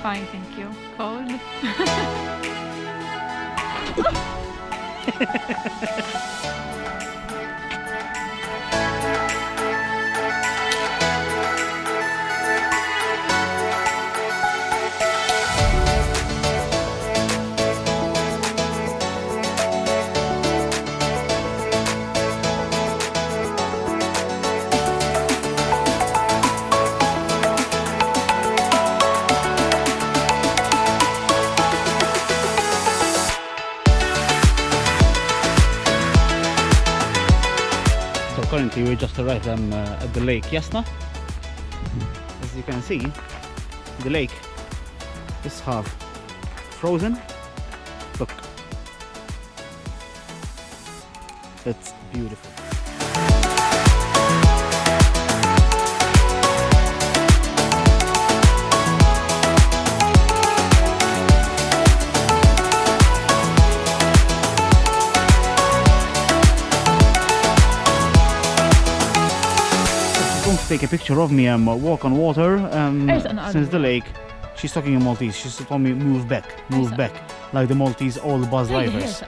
Fine, thank you. Cold? Currently we just arrived at the lake JASNA. As you can see, the lake is half frozen. Look, it's beautiful. Take a picture of me walk on water since the lake. She's talking in Maltese. She told me move back, like the Maltese old bus drivers.